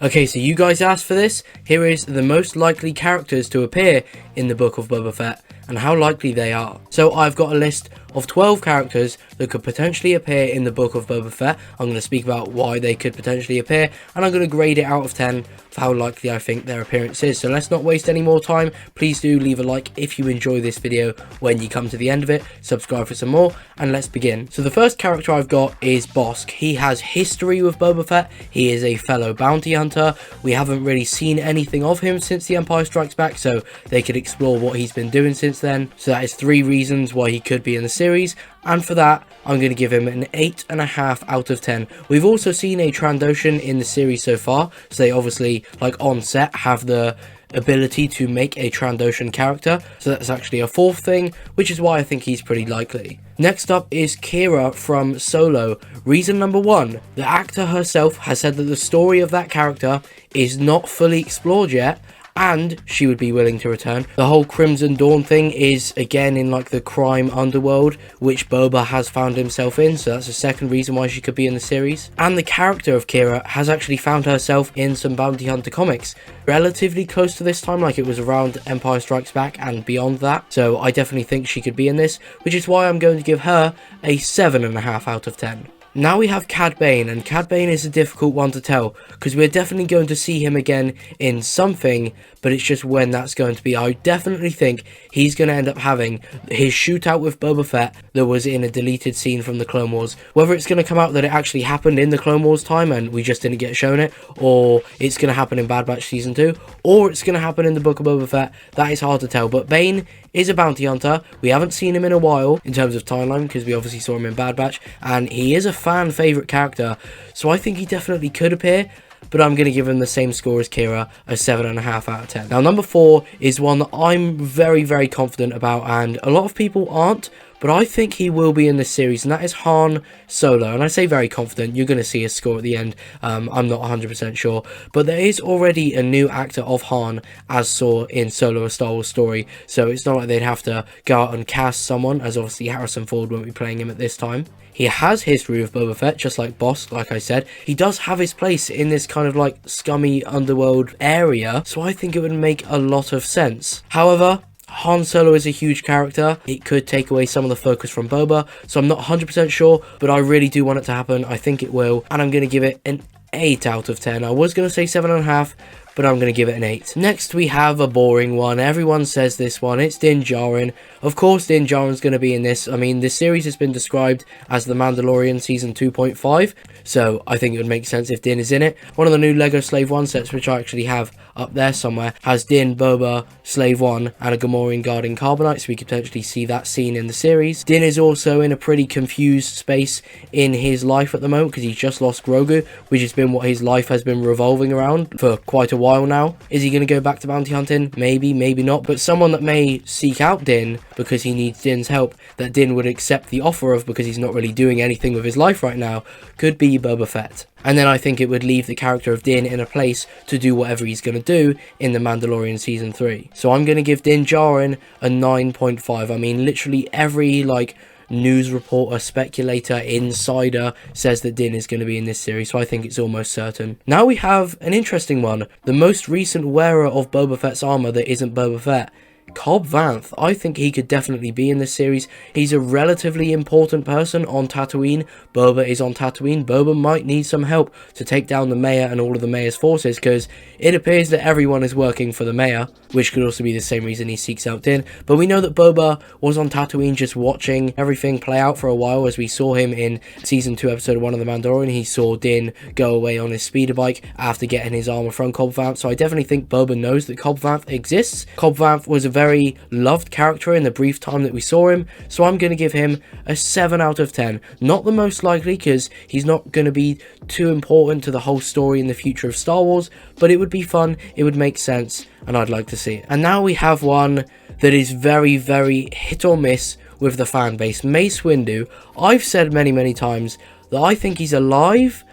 Okay, so you guys asked for this. Here is the most likely characters to appear in the Book of Boba Fett and how likely they are. So I've got a list of 12 characters that could potentially appear in the Book of Boba Fett. I'm going to speak about why they could potentially appear, and I'm going to grade it out of 10 for how likely I think their appearance is. So let's not waste any more time. Please do leave a like if you enjoy this video when you come to the end of it. Subscribe for some more, and let's begin. So the first character I've got is Bossk. He has history with Boba Fett. He is a fellow bounty hunter. We haven't really seen anything of him since The Empire Strikes Back, so they could explore what he's been doing since then. So that is 3 reasons why he could be in the series, and for that I'm going to give him an 8.5 out of 10. We've also seen a Trandoshan in the series so far, so they obviously, like on set, have the ability to make a Trandoshan character, so that's actually a 4th thing, which is why I think he's pretty likely. Next up is Qi'ra from Solo. Reason number 1, the actor herself has said that the story of that character is not fully explored yet, and she would be willing to return. The whole Crimson Dawn thing is again in like the crime underworld, which Boba has found himself in, so that's the second reason why she could be in the series. And the character of Qi'ra has actually found herself in some bounty hunter comics relatively close to this time, like it was around Empire Strikes Back and beyond that, so I definitely think she could be in this, which is why I'm going to give her a 7.5 out of 10. Now we have Cad Bane, and Cad Bane is a difficult one to tell, because we're definitely going to see him again in something, but it's just when that's going to be. I definitely think he's going to end up having his shootout with Boba Fett that was in a deleted scene from the Clone Wars. Whether it's going to come out that it actually happened in the Clone Wars time and we just didn't get shown it, or it's going to happen in Bad Batch Season 2, or it's going to happen in the Book of Boba Fett, that is hard to tell. But Bane is a bounty hunter. We haven't seen him in a while in terms of timeline, because we obviously saw him in Bad Batch, and he is a fan favourite character, so I think he definitely could appear, but I'm going to give him the same score as Qi'ra, a 7.5 out of 10. Now number 4 is one that I'm very confident about, and a lot of people aren't, but I think he will be in this series, and that is Han Solo. And I say very confident, you're going to see a score at the end, I'm not 100% sure, but there is already a new actor of Han as saw in Solo: A Star Wars Story, so it's not like they'd have to go out and cast someone, as obviously Harrison Ford won't be playing him at this time. He has history with Boba Fett, just like Bossk, like I said. He does have his place in this kind of like scummy underworld area, so I think it would make a lot of sense. However, Han Solo is a huge character. It could take away some of the focus from Boba, so I'm not 100% sure, but I really do want it to happen. I think it will, and I'm going to give it an 8 out of 10. I was going to say 7.5, but I'm going to give it an 8. Next, we have a boring one. Everyone says this one. It's Din Djarin. Of course, Din Djarin's going to be in this. I mean, this series has been described as The Mandalorian Season 2.5, so I think it would make sense if Din is in it. One of the new LEGO Slave 1 sets, which I actually have up there somewhere, has Din, Boba, Slave 1, and a Gamorrean guarding Carbonite, so we could potentially see that scene in the series. Din is also in a pretty confused space in his life at the moment, because he's just lost Grogu, which has been what his life has been revolving around for quite a while now. Is he going to go back to bounty hunting? Maybe, maybe not, but someone that may seek out Din because he needs Din's help, that Din would accept the offer of because he's not really doing anything with his life right now, could be Boba Fett. And then I think it would leave the character of Din in a place to do whatever he's going to do in The Mandalorian Season 3. So I'm going to give Din Djarin a 9.5. I mean, literally every like news reporter, speculator, insider says that Din is going to be in this series, so I think it's almost certain. Now we have an interesting one. The most recent wearer of Boba Fett's armor that isn't Boba Fett, Cobb Vanth. I think he could definitely be in this series. He's a relatively important person on Tatooine. Boba is on Tatooine. Boba might need some help to take down the mayor and all of the mayor's forces, because it appears that everyone is working for the mayor, which could also be the same reason he seeks out Din. But we know that Boba was on Tatooine just watching everything play out for a while, as we saw him in Season 2, Episode 1 of The Mandalorian. He saw Din go away on his speeder bike after getting his armor from Cobb Vanth, so I definitely think Boba knows that Cobb Vanth exists. Cobb Vanth was a very loved character in the brief time that we saw him, so I'm going to give him a 7 out of 10. Not the most likely, because he's not going to be too important to the whole story in the future of Star Wars, but it would be fun, it would make sense, and I'd like to see it. And now we have one that is very hit or miss with the fan base. Mace Windu. I've said many times that I think he's alive,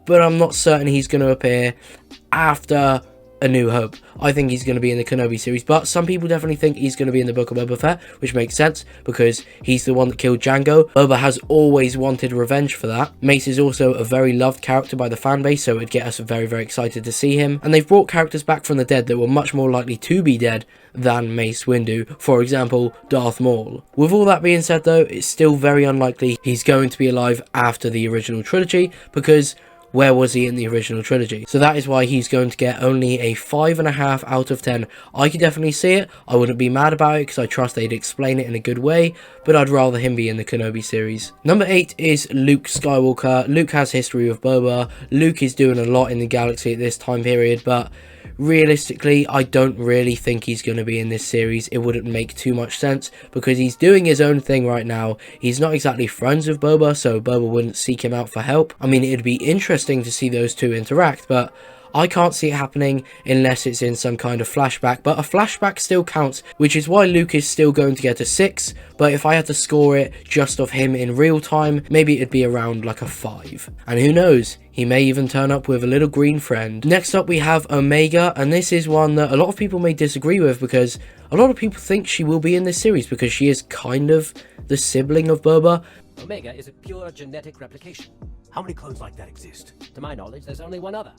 but I'm not certain he's going to appear after A New Hope. I think he's going to be in the Kenobi series, but some people definitely think he's going to be in the Book of Boba Fett, which makes sense because he's the one that killed Jango. Boba has always wanted revenge for that. Mace is also a very loved character by the fan base, so it'd get us very, very excited to see him. And they've brought characters back from the dead that were much more likely to be dead than Mace Windu, for example, Darth Maul. With all that being said though, it's still very unlikely he's going to be alive after the original trilogy, because where was he in the original trilogy? So that is why he's going to get only a 5.5 out of 10. I could definitely see it. I wouldn't be mad about it because I trust they'd explain it in a good way, but I'd rather him be in the Kenobi series. Number 8 is Luke Skywalker. Luke has history with Boba. Luke is doing a lot in the galaxy at this time period, but realistically, I don't really think he's going to be in this series. It wouldn't make too much sense because he's doing his own thing right now. He's not exactly friends with Boba, so Boba wouldn't seek him out for help. I mean, it'd be interesting to see those two interact, but I can't see it happening unless it's in some kind of flashback, but a flashback still counts, which is why Luke is still going to get a 6, but if I had to score it just off him in real time, maybe it'd be around like a 5. And who knows, he may even turn up with a little green friend. Next up we have Omega, and this is one that a lot of people may disagree with because a lot of people think she will be in this series because she is kind of the sibling of Boba. Omega is a pure genetic replication. How many clones like that exist? To my knowledge, there's only one other.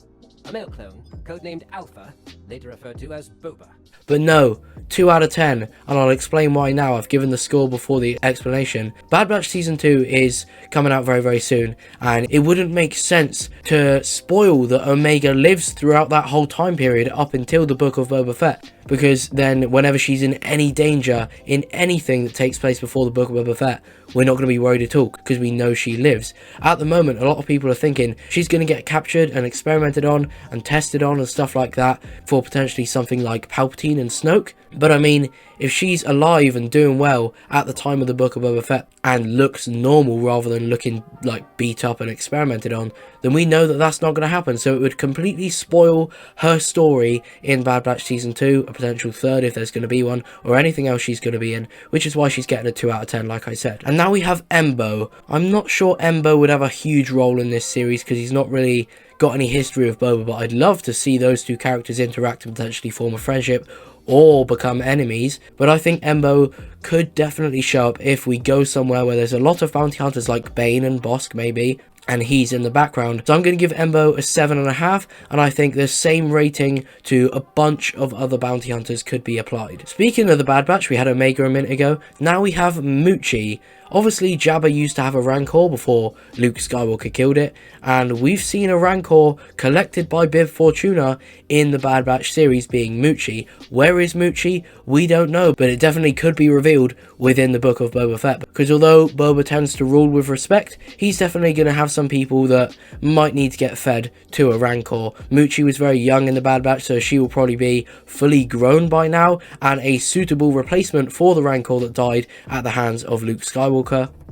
A male clone, codenamed Alpha, later referred to as Boba. But no, 2 out of 10, and I'll explain why now. I've given the score before the explanation. Bad Batch Season 2 is coming out very, very soon, and it wouldn't make sense to spoil that Omega lives throughout that whole time period up until the Book of Boba Fett, because then whenever she's in any danger in anything that takes place before the Book of Boba Fett, we're not going to be worried at all because we know she lives. At the moment, a lot of people are thinking she's going to get captured and experimented on and tested on and stuff like that for potentially something like Palpatine and Snoke. But I mean, if she's alive and doing well at the time of the Book of Boba Fett and looks normal rather than looking like beat up and experimented on, then we know that that's not going to happen. So it would completely spoil her story in Bad Batch Season 2, a potential 3rd if there's going to be one, or anything else she's going to be in, which is why she's getting a 2 out of 10 like I said. And now we have EMBO. I'm not sure EMBO would have a huge role in this series because he's not really got any history with Boba, but I'd love to see those two characters interact and potentially form a friendship or become enemies. But I think EMBO could definitely show up if we go somewhere where there's a lot of bounty hunters like BANE and Bosk maybe, and he's in the background. So I'm going to give EMBO a 7.5, and I think the same rating to a bunch of other bounty hunters could be applied. Speaking of the Bad Batch, we had Omega a minute ago. Now we have MUCHI. Obviously, Jabba used to have a Rancor before Luke Skywalker killed it, and we've seen a Rancor collected by Bib Fortuna in the Bad Batch series being MUCHI. Where is MUCHI? We don't know, but it definitely could be revealed within the Book of Boba Fett, because although Boba tends to rule with respect, he's definitely going to have some people that might need to get fed to a Rancor. MUCHI was very young in the Bad Batch, so she will probably be fully grown by now, and a suitable replacement for the Rancor that died at the hands of Luke Skywalker.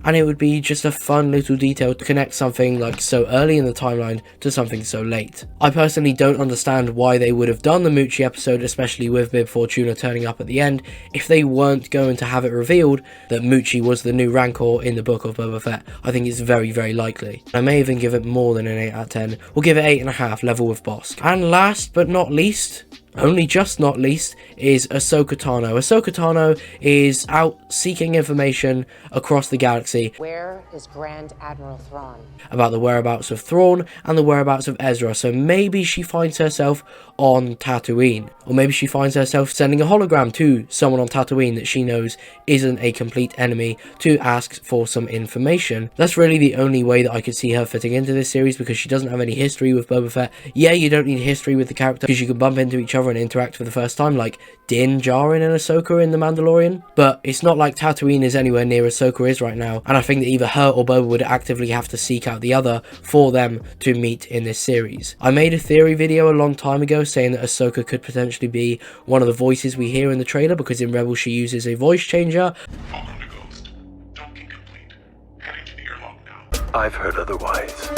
And it would be just a fun little detail to connect something like so early in the timeline to something so late. I personally don't understand why they would have done the MUCHI episode, especially with Bib Fortuna turning up at the end, if they weren't going to have it revealed that MUCHI was the new Rancor in the Book of Boba Fett. I think it's very, very likely. I may even give it more than an 8 out of 10. We'll give it 8.5, level with Bosk. And last but not least, only just not least, is AHSOKA Tano. AHSOKA Tano is out seeking information across the galaxy. Where is Grand Admiral Thrawn? About the whereabouts of Thrawn and the whereabouts of Ezra. So maybe she finds herself on Tatooine, or maybe she finds herself sending a hologram to someone on Tatooine that she knows isn't a complete enemy to ask for some information. That's really the only way that I could see her fitting into this series, because she doesn't have any history with Boba Fett. Yeah, you don't need history with the character because you can bump into each other and interact for the first time, like DJARIN and Ahsoka in The Mandalorian, but it's not like Tatooine is anywhere near Ahsoka is right now, and I think that either her or Boba would actively have to seek out the other for them to meet in this series. I made a theory video a long time ago saying that Ahsoka could potentially be one of the voices we hear in the trailer, because in Rebels she uses a voice changer. Welcome to Ghost. Token complete. Heading to the airlock now. I've heard otherwise.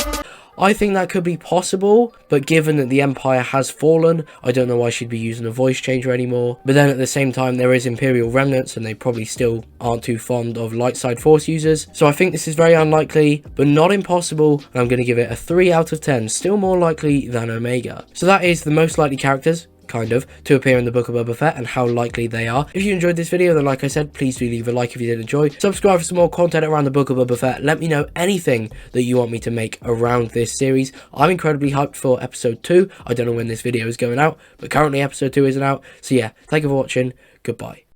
I think that could be possible, but given that the Empire has fallen, I don't know why she'd be using a voice changer anymore. But then at the same time, there is Imperial remnants, and they probably still aren't too fond of light side Force users. So I think this is very unlikely, but not impossible, and I'm going to give it a 3 out of 10, still more likely than Omega. So that is the most likely characters kind of, to appear in the Book of Boba Fett and how likely they are. If you enjoyed this video, then like I said, please do leave a like if you did enjoy. Subscribe for some more content around the Book of Boba Fett. Let me know anything that you want me to make around this series. I'm incredibly hyped for episode 2. I don't know when this video is going out, but currently episode 2 isn't out. So yeah, thank you for watching. Goodbye.